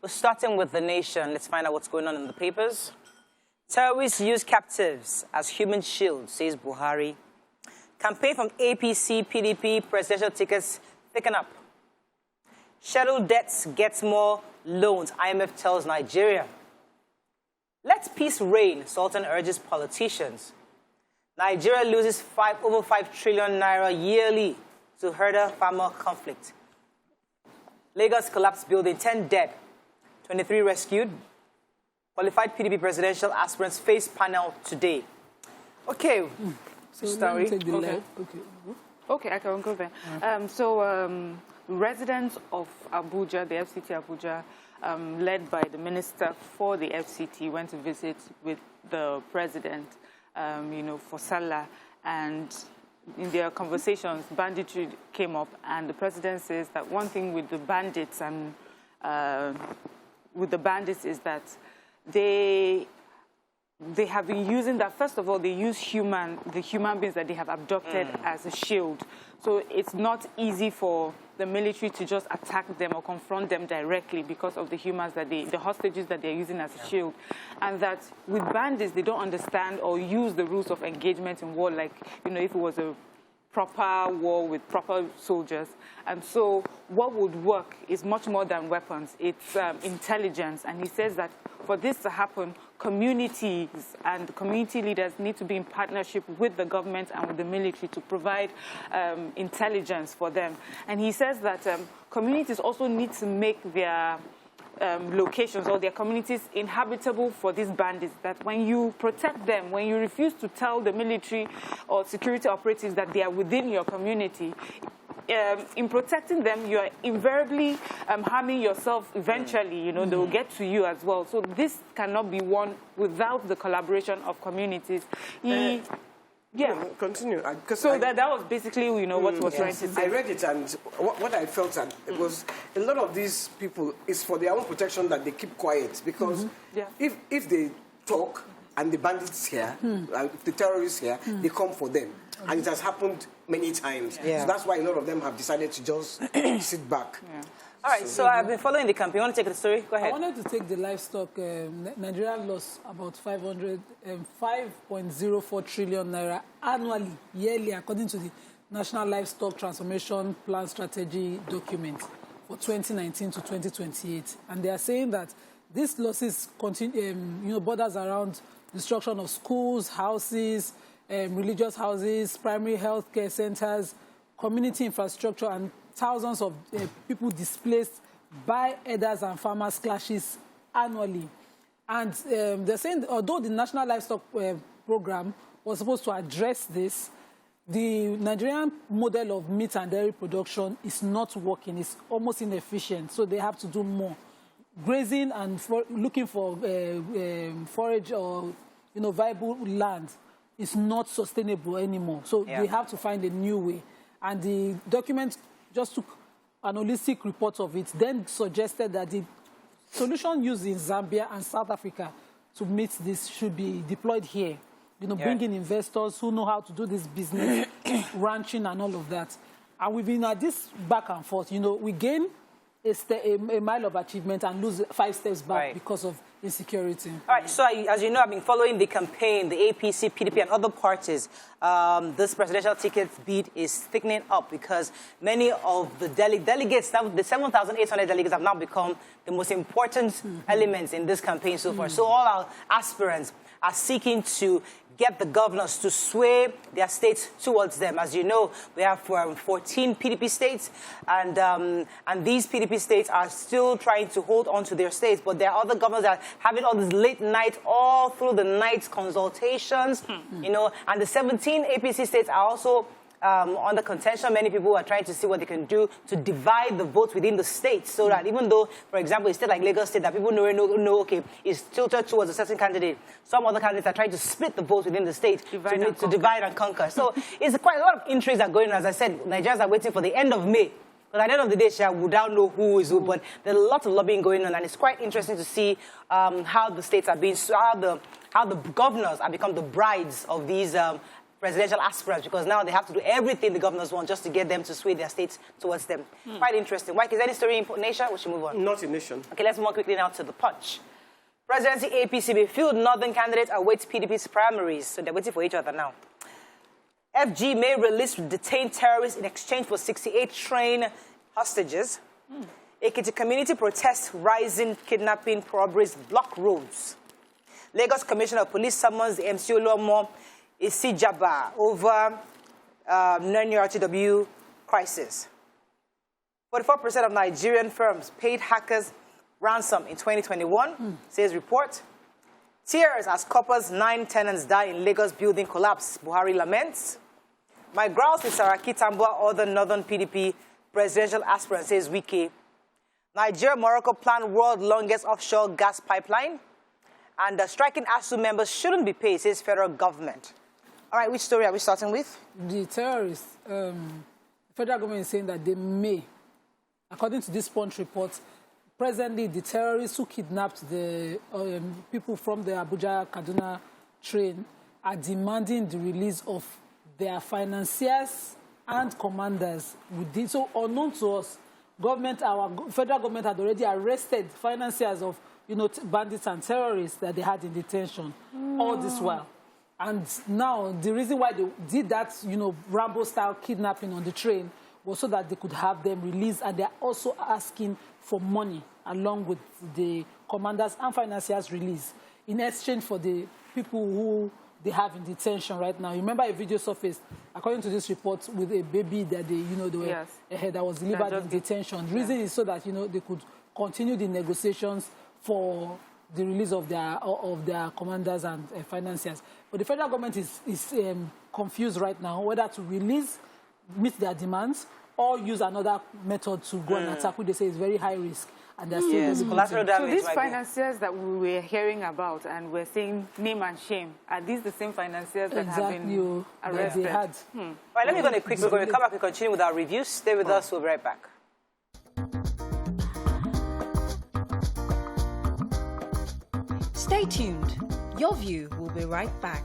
We're starting with The Nation. Let's find out what's going on in the papers. Terrorists use captives as human shields, says Buhari. Campaign from APC, PDP, presidential tickets thicken up. Scheduled debts gets more loans, IMF tells Nigeria. Let peace reign, Sultan urges politicians. Nigeria loses over 5 trillion naira yearly to herder-farmer conflict. Lagos collapsed building, 10 dead, 23 rescued. Qualified PDP presidential aspirants face panel today. Okay. So story. Okay, I can go there. Residents of Abuja, the FCT Abuja, led by the minister for the FCT, went to visit with the president, for Salah, and in their conversations, banditry came up, and the president says that one thing with the bandits and is that they have been using that. First of all, they use the human beings that they have abducted as a shield. So it's not easy for the military to just attack them or confront them directly because of the the hostages that they're using as a shield. And that with bandits, they don't understand or use the rules of engagement in war, like, if it was a proper war with proper soldiers. And so what would work is much more than weapons. It's intelligence. And he says that for this to happen, communities and community leaders need to be in partnership with the government and with the military to provide intelligence for them. And he says that communities also need to make their locations or their communities inhabitable for these bandits, that when you protect them, when you refuse to tell the military or security operatives that they are within your community, in protecting them, you are invariably harming yourself eventually. They will get to you as well. So this cannot be won without the collaboration of communities. Continue. That was basically, what was trying to say. I read it, and what I felt that it was a lot of these people is for their own protection that they keep quiet, because if they talk and the bandits here, the terrorists here, they come for them. And it has happened many times. So that's why a lot of them have decided to just sit back. All right, so I've been following the campaign. You want to take the story? Go ahead. I wanted to take the livestock. Nigeria lost about 5.04 trillion naira annually, yearly, according to the National Livestock Transformation Plan Strategy document for 2019 to 2028. And they are saying that these losses continue, borders around destruction of schools, houses, religious houses, primary health care centers, community infrastructure, and thousands of people displaced by herders and farmers clashes annually. And they're saying, although the National Livestock Program was supposed to address this, the Nigerian model of meat and dairy production is not working. It's almost inefficient, so they have to do more. Grazing and looking for forage or viable land is not sustainable anymore. So they have to find a new way. And the document just took an holistic report of it, then suggested that the solution used in Zambia and South Africa to meet this should be deployed here. Bringing investors who know how to do this business, ranching and all of that. And we've been at this back and forth. We gain a mile of achievement and lose 5 steps back because of insecurity. All right, so as you know, I've been following the campaign, the APC, PDP, and other parties. This presidential ticket bid is thickening up because many of the delegates, the 7,800 delegates, have now become the most important elements in this campaign so far. So all our aspirants are seeking to get the governors to sway their states towards them. As you know, we have 14 PDP states, and these PDP states are still trying to hold on to their states, but there are other governors that are having all this late night, all through the night consultations, and the 17 APC states are also under contention. Many people are trying to see what they can do to divide the votes within the states, so that even though, for example, a state like Lagos State, that people know okay, is tilted towards a certain candidate, some other candidates are trying to split the votes within the state to divide and conquer. So it's quite a lot of intrigues are going on. As I said, Nigerians are waiting for the end of May. But at the end of the day, we don't know who is who, but there's a lot of lobbying going on, and it's quite interesting to see how the states are being, how the governors have become the brides of these presidential aspirants, because now they have to do everything the governors want just to get them to sway their states towards them. Quite interesting. Mike, is there any story in Nation? We should move on. Not in Nation. Okay, let's move on quickly now to the Punch. Presidency APC field northern candidate awaits PDP's primaries, so they're waiting for each other now. FG may release detained terrorists in exchange for 68 trained hostages. Ekiti community protests rising kidnapping, robberies, block roads. Lagos Commissioner of Police summons the MC Olomo Isijaba over non-RTW crisis. 44% of Nigerian firms paid hackers ransom in 2021, says report. Tears as coppers 9 tenants die in Lagos building collapse, Buhari laments. My grouse with Saraki Tambua, other northern PDP presidential aspirant, says Wiki. Nigeria-Morocco plan world longest offshore gas pipeline. And striking ASU members shouldn't be paid, says federal government. All right, which story are we starting with? The terrorists, the federal government is saying that they may, according to this Punch report, presently the terrorists who kidnapped the people from the Abuja-Kaduna train are demanding the release of their financiers and commanders. So unknown to us, our federal government had already arrested financiers of bandits and terrorists that they had in detention all this while. And now the reason why they did that, Rambo-style kidnapping on the train was so that they could have them released, and they're also asking for money along with the commanders and financiers release in exchange for the people who they have in detention right now. You remember a video surfaced, according to this report, with a baby that that was delivered in detention. The reason is so that they could continue the negotiations for the release of their commanders and financiers. But the federal government is confused right now whether to meet their demands or use another method to go and attack, which they say is very high risk. And they're still collateral damage. So these financiers that we were hearing about and we're saying name and shame, are these the same financiers that have been arrested? They had. All right, let me go on a quick break. When we come back, we continue with our reviews. Stay with us. We'll be right back. Stay tuned. Your view will be right back.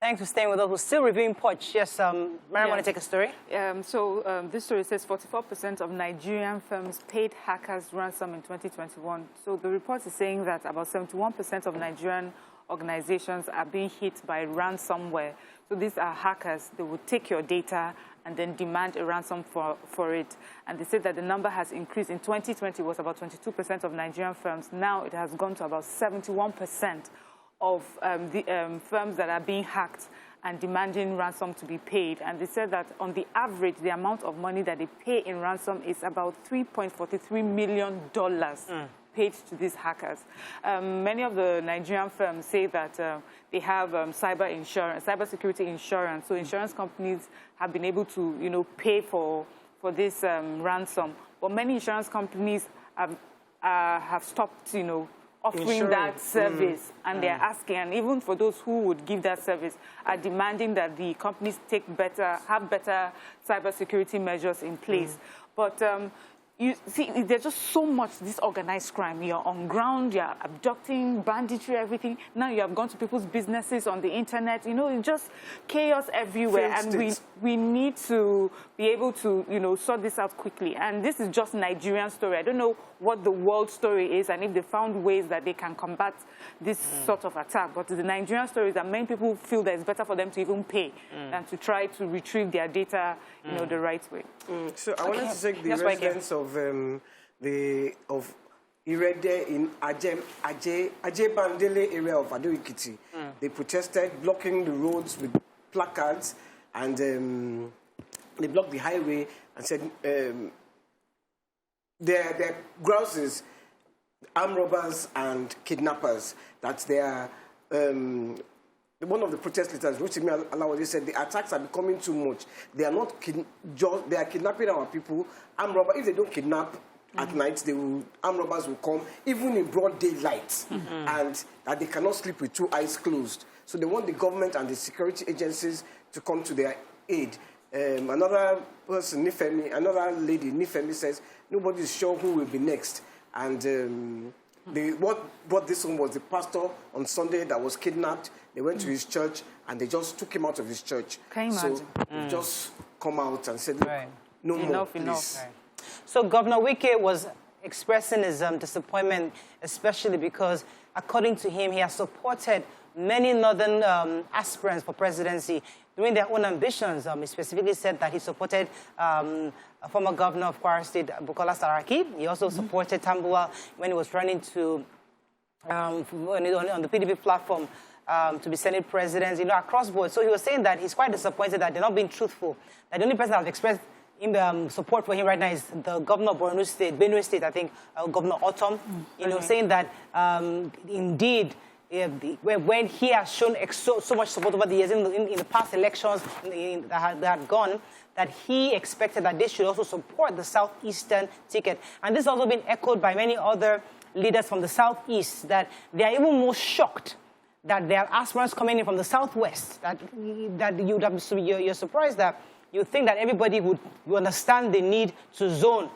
Thanks for staying with us. We're still reviewing Punch. Yes, Mary, want to take a story? This story says 44% of Nigerian firms paid hackers ransom in 2021. So the report is saying that about 71% of Nigerian organizations are being hit by ransomware. So these are hackers. They will take your data and then demand a ransom for it. And they said that the number has increased. In 2020, it was about 22% of Nigerian firms. Now it has gone to about 71% of the firms that are being hacked and demanding ransom to be paid. And they said that on the average, the amount of money that they pay in ransom is about $3.43 million paid to these hackers. Many of the Nigerian firms say that they have cybersecurity insurance. So insurance companies have been able to, pay for this ransom. But many insurance companies have stopped, offering that service, and they're asking, and even for those who would give that service, are demanding that the companies have better cybersecurity measures in place. But you see, there's just so much this organized crime. You're on ground, you're abducting, banditry, everything. Now you have gone to people's businesses on the internet. It's just chaos everywhere, and we need to be able to, sort this out quickly. And this is just Nigerian story. I don't know what the world story is, and if they found ways that they can combat this sort of attack. But the Nigerian story is that many people feel that it's better for them to even pay than to try to retrieve their data, the right way. So I wanted to take the residents of Irede in Ajay Bandele area of Ado-Ekiti. They protested, blocking the roads with placards, and they blocked the highway and said their grouses, armed robbers and kidnappers, that they are. One of the protest leaders, Rotimi Alawade, said the attacks are becoming too much. They are not they are kidnapping our people. Armed robbers, if they don't kidnap at night, armed robbers will come, even in broad daylight, and that they cannot sleep with two eyes closed. So they want the government and the security agencies to come to their aid. Another person, another lady, Nifemi, says nobody is sure who will be next. And What brought this home was the pastor on Sunday that was kidnapped. They went to his church and they just took him out of his church. Can you imagine? So they've just come out and said, look, no more, please. Enough. Right. So Governor Wike was expressing his disappointment, especially because, according to him, he has supported many northern aspirants for presidency during their own ambitions. He specifically said that he supported a former governor of Kwara State, Bukola Saraki. He also supported Tambuwal when he was running to on the PDP platform to be Senate president, across board. So he was saying that he's quite disappointed that they're not being truthful. That the only person that has expressed support for him right now is the governor of Borno State, Benue State, I think, Governor Otom, saying that indeed, when he has shown so much support over the years in the past elections that had gone, that he expected that they should also support the southeastern ticket. And this has also been echoed by many other leaders from the southeast, that they are even more shocked that there are aspirants coming in from the southwest, that you're surprised that you think that everybody would understand the need to zone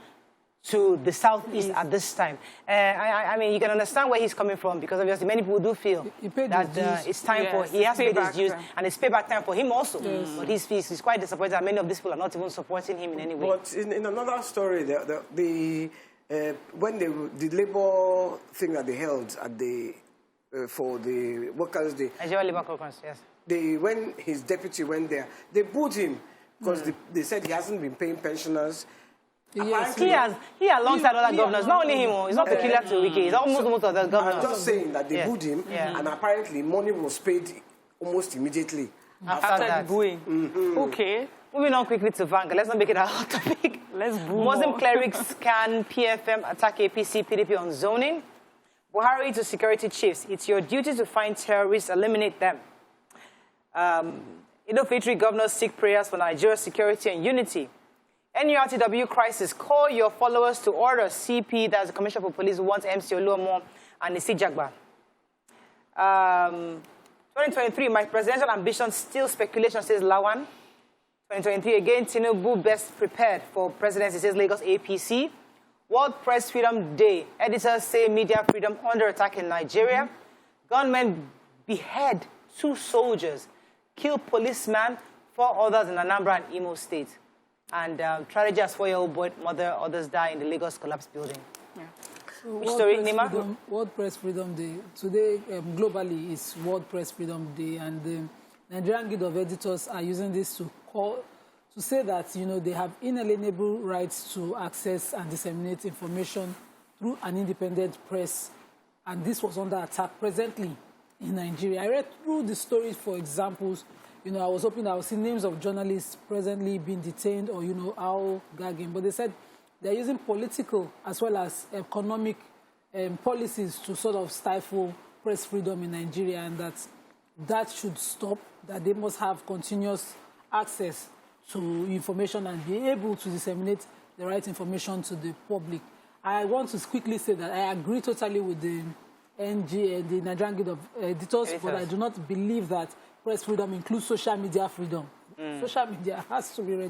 to the southeast at this time. I mean, you can understand where he's coming from, because obviously many people do feel that it's time for, he has paid his dues, and it's payback time for him also. But he's quite disappointed that many of these people are not even supporting him in any way. But in another story, when the labor thing that they held at for the workers' day, Nigerian Labour Conference, yes. When his deputy went there, they booed him because they said he hasn't been paying pensioners. Yes, he alongside other governors, not only him, it's not peculiar to Wike, it's almost most of the governors. I'm just saying that they booed him, and apparently money was paid almost immediately. After that. Booing. Okay. Moving on quickly to Vanguard, let's not make it a hot topic. Let's boo Muslim more. clerics can PFM attack APC, PDP on zoning. Buhari to security chiefs, it's your duty to find terrorists, eliminate them. Ido-Fitri governors seek prayers for Nigeria's security and unity. NURTW crisis, call your followers to order. CP, that's the Commissioner for Police, wants MC Oluomo and Isi Jagba. 2023, my presidential ambition still speculation, says Lawan. 2023, again, Tinubu best prepared for presidency, says Lagos APC. World Press Freedom Day, editors say media freedom under attack in Nigeria. Gunmen behead 2 soldiers, kill policeman, 4 others in Anambra and Imo State. And tragedy as 4-year-old mother, others die in the Lagos collapse building. Yeah. So which story, Nima? World Press Freedom Day. Today, globally, is World Press Freedom Day, and the Nigerian Guild of Editors are using this to say that, they have inalienable rights to access and disseminate information through an independent press, and this was under attack presently in Nigeria. I read through the stories, for examples. I was hoping I would see names of journalists presently being detained or, how gagging. But they said they're using political as well as economic policies to sort of stifle press freedom in Nigeria, and that should stop, that they must have continuous access to information and be able to disseminate the right information to the public. I want to quickly say that I agree totally with the the Nigerian Guild of Editors, but I do not believe that press freedom includes social media freedom. Social media has to be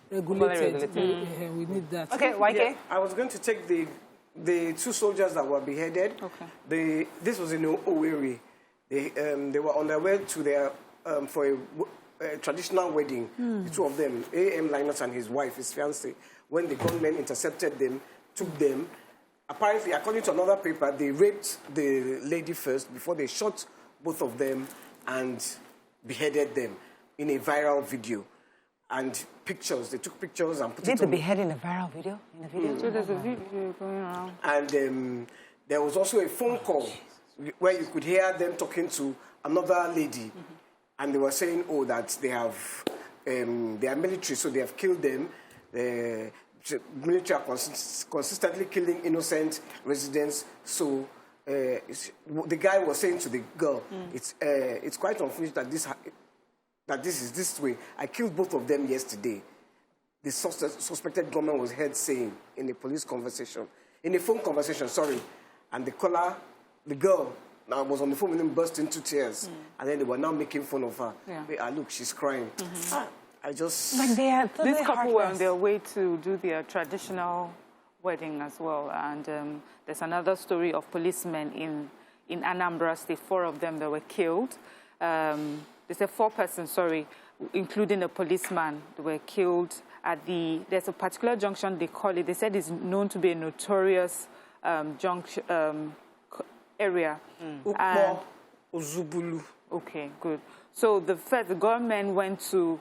regulated. We need that. Okay, YK? Yeah, I was going to take the 2 soldiers that were beheaded. Okay. This was in Owerri. They were on their way to their for a traditional wedding. The 2 of them, Linus and his wife, his fiancée. When the gunmen intercepted them, took them. Apparently, according to another paper, they raped the lady first before they shot both of them and beheaded them in a viral video. And pictures, they took pictures and put it on. Did the beheading a viral video? In the video? So there's a video going around. And there was also a phone call where you could hear them talking to another lady. And they were saying, that they have, they are military, so they have killed them. The military are consistently killing innocent residents. So the guy was saying to the girl, it's quite unfortunate that this is this way. I killed both of them yesterday. The suspected gunman was heard saying in a police conversation, in a phone conversation, sorry. And the caller, the girl, now was on the phone with him, burst into tears. And then they were now making fun of her. Yeah. Look, she's crying. I just... Like this couple were on their way to do their traditional wedding as well. And there's another story of policemen in Anambra State, 4 of them that were killed. They said 4 persons, sorry, including a policeman, that were killed at there's a particular junction they call it. They said it's known to be a notorious junction area. Uzubulu. Okay, good. So the gunmen went to,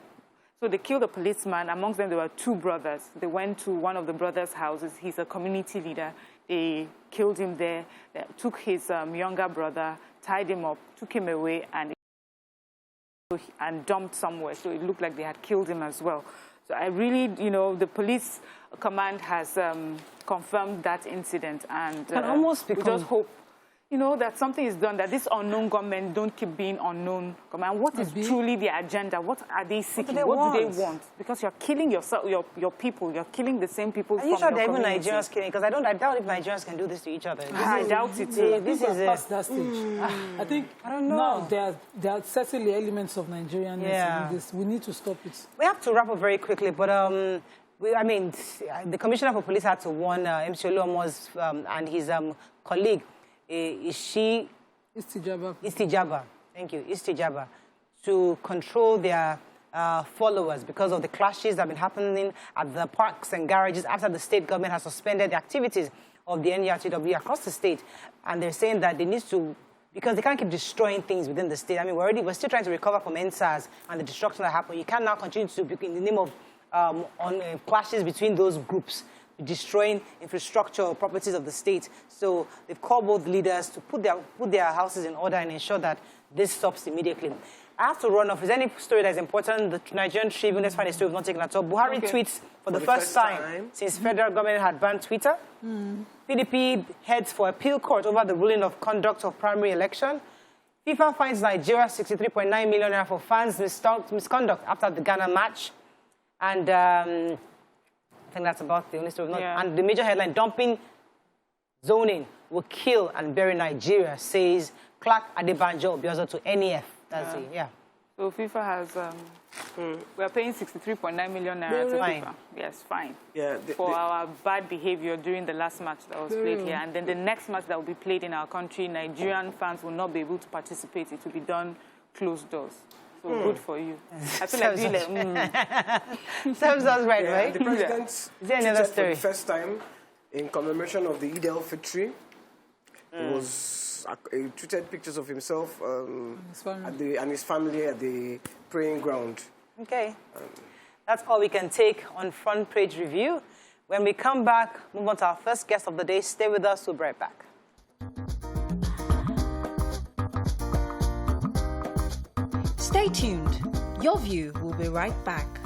so they killed a policeman. Amongst them, there were 2 brothers. They went to one of the brothers' houses. He's a community leader. They killed him there. They took his younger brother, tied him up, took him away, and dumped somewhere. So it looked like they had killed him as well. So I really, the police command has confirmed that incident, and we just hope, that something is done, that these unknown gunmen don't keep being unknown gunmen. What is truly their agenda? What are they seeking? What do they want? Because you're killing yourself, your people. You're killing the same people from your community. Are you sure they're even Nigerians killing? Because I doubt if Nigerians can do this to each other. I doubt it. This is past that stage. I think I don't know. Now there are certainly elements of Nigerianness in this. We need to stop it. We have to wrap up very quickly, but the Commissioner for Police had to warn MC Oluomo's and his colleague. Istijaba, thank you, Istijaba, to control their followers because of the clashes that have been happening at the parks and garages after the state government has suspended the activities of the NURTW across the state. And they're saying that they need to, because they can't keep destroying things within the state. I mean, we're still trying to recover from NSAS and the destruction that happened. You can't now continue to, in the name of clashes between those groups, destroying infrastructure or properties of the state. So they've called both leaders to put their houses in order and ensure that this stops immediately. I have to run off. Is there any story that's important? The Nigerian Tribune, let's find a story we've not taken at all. Buhari tweets for the first time since federal government had banned Twitter. PDP heads for appeal court over the ruling of conduct of primary election. FIFA fines Nigeria 63.9 million naira for fans' misconduct after the Ghana match. And I think that's about the only story. And the major headline, dumping zoning will kill and bury Nigeria, says Clark Adebanjo Obiozo to NEF. That's it, So FIFA has, we are paying 63.9 million naira to FIFA. Yes, fine. Yeah, for our bad behavior during the last match that was played here. And then the next match that will be played in our country, Nigerian fans will not be able to participate. It will be done closed doors. So good for you. I feel like Serves us right, right? The president tweeted for the first time in commemoration of the Eid al-Fitr. He tweeted pictures of himself and his family at the praying ground. Okay. That's all we can take on Front Page Review. When we come back, move on to our first guest of the day. Stay with us. We'll be right back. Stay tuned. Your View will be right back.